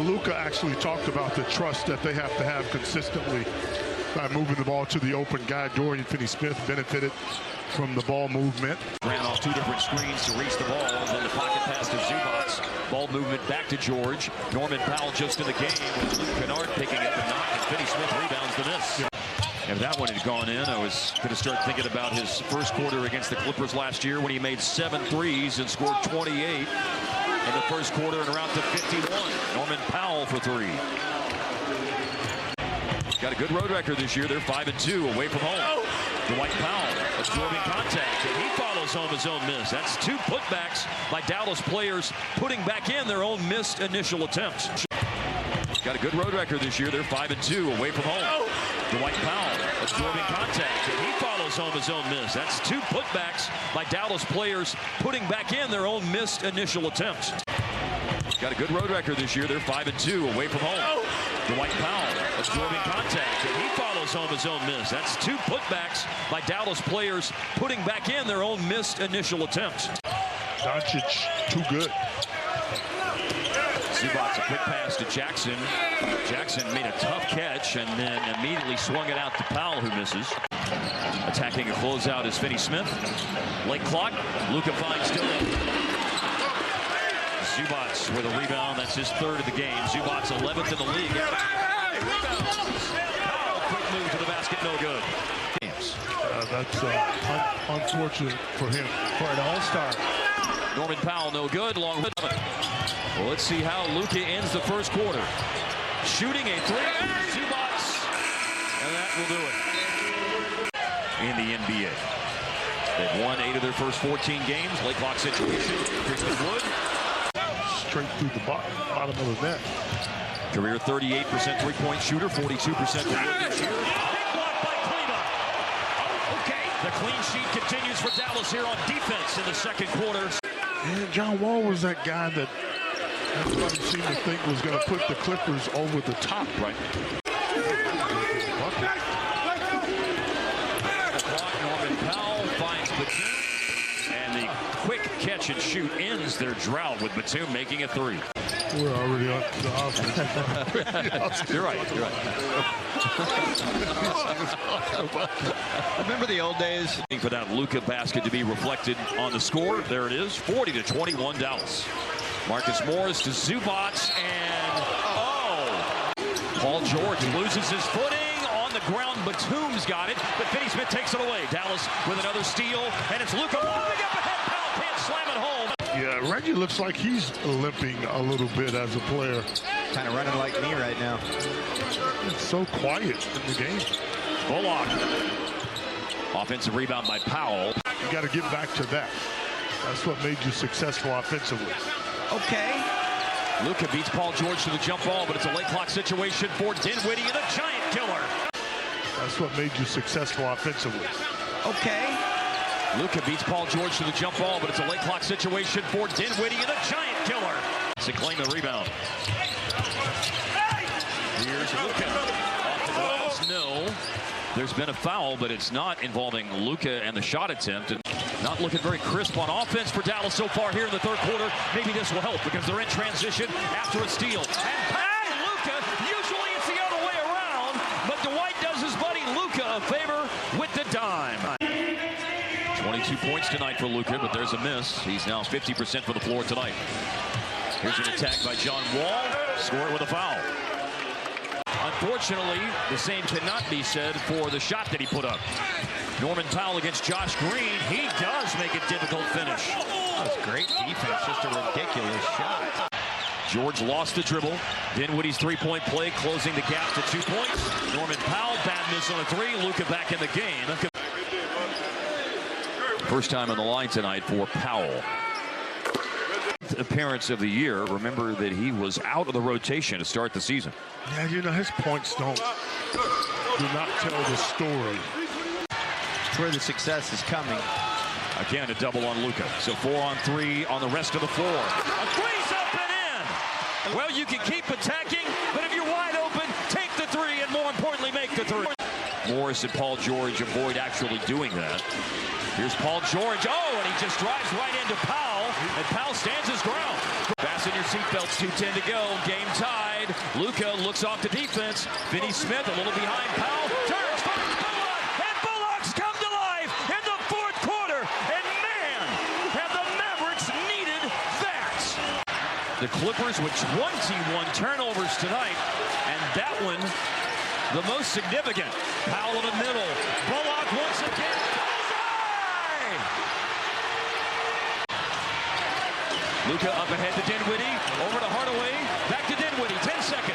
Luka actually talked about the trust that they have to have consistently by moving the ball to the open guy. Dorian Finney-Smith benefited from the ball movement. Ran off two different screens to reach the ball. Then the pocket pass to Zubac. Ball movement back to George. Norman Powell just in the game with Luke Kennard picking up the knock, and Finney-Smith rebounds the miss. Yeah. If that one had gone in, I was going to start thinking about his first quarter against the Clippers last year when he made 7 threes and scored 28 in the first quarter and around to 51. Norman Powell for 3. Got a good road record this year. They're 5-2 away from home. Dwight Powell absorbing contact, and he follows home his own miss. That's 2 putbacks by Dallas players putting back in their own missed initial attempts. Got a good road record this year. They're 5-2 away from home. Dwight Powell absorbing contact, and he follows home his own miss. That's 2 putbacks by Dallas players putting back in their own missed initial attempts. Got a good road record this year. They're 5-2 away from home. Dwight Powell absorbing contact, and he follows home his own miss. That's 2 putbacks by Dallas players putting back in their own missed initial attempts. Doncic, too good. Zubac, a quick pass to Jackson. Jackson made a tough catch and then immediately swung it out to Powell, who misses. Attacking a closeout is Finney-Smith. Late clock. Luka finds Dillon. Zubac with a rebound. That's his 3rd of the game. Zubac 11th in the league. Rebounds. Powell, quick move to the basket, no good. That's unfortunate for him. For an all-star. Norman Powell, no good. Long. Well, let's see how Luka ends the first quarter. Shooting a 3. Zubac. And that will do it. In the NBA. They've won 8 of their first 14 games. Late clock situation. Christian Wood. Straight through the bottom of the net. Career 38% three-point shooter, 42% for Wood this year. Big block by Klima. Okay. The clean sheet continues for Dallas here on defense in the second quarter. And John Wall was that guy that everybody seemed to think was going to put the Clippers over the top. Right. Norman Powell finds Batum, and the quick catch and shoot ends their drought with Batum making a 3. We're already on the offense. You're right. You're right. Remember the old days? For that Luka basket to be reflected on the score. There it is, 40-21 Dallas. Marcus Morris to Zubac, and Paul George loses his footing on the ground. Batum's got it, but Finney-Smith takes it away. Dallas with another steal, and it's Luka moving up ahead. Powell can't slam it home. Yeah, Reggie looks like he's limping a little bit as a player. Kind of running like me right now. It's so quiet in the game. Bullock. Offensive rebound by Powell. You got to get back to that. That's what made you successful offensively. Okay. Luka beats Paul George to the jump ball, but it's a late clock situation for Dinwiddie and a giant killer. That's what made you successful offensively. Okay. Luka beats Paul George to the jump ball, but it's a late clock situation for Dinwiddie and a giant killer. To claim the rebound. Here's Luka. Off the glass, no. There's been a foul, but it's not involving Luka and the shot attempt. And not looking very crisp on offense for Dallas so far here in the third quarter. Maybe this will help because they're in transition after a steal. And Luka, usually it's the other way around, but Dwight does his buddy Luka a favor with the dime. 22 points tonight for Luka, but there's a miss. He's now 50% for the floor tonight. Here's an attack by John Wall. Score it with a foul. Unfortunately, the same cannot be said for the shot that he put up. Norman Powell against Josh Green. He does make a difficult finish. That's great defense, just a ridiculous shot. George lost the dribble. Dinwiddie's three-point play closing the gap to 2 points. Norman Powell, bad miss on a 3. Luka back in the game. First time on the line tonight for Powell. Appearance of the year. Remember that he was out of the rotation to start the season. Yeah, you know, his points do not tell the story. It's where the success is coming. Again, a double on Luka. So 4 on 3 on the rest of the floor. A three's up and in. Well, you can keep attacking, but if you're wide open, take the 3 and more importantly, make the 3. Morris and Paul George avoid actually doing that. Here's Paul George. Oh, and he just drives right into Powell, and Powell stands his ground. Fasten your seatbelts, 2:10 to go. Game tie. side. Luka looks off the defense. Finney Smith a little behind Powell. Turns, finds Bullock, and Bullock's come to life in the fourth quarter. And man, have the Mavericks needed that. The Clippers with 21 turnovers tonight, and that one the most significant. Powell in the middle. Bullock once again. Luka up ahead to Dinwiddie. Over to Hardaway. Back to Dinwiddie. 10 seconds.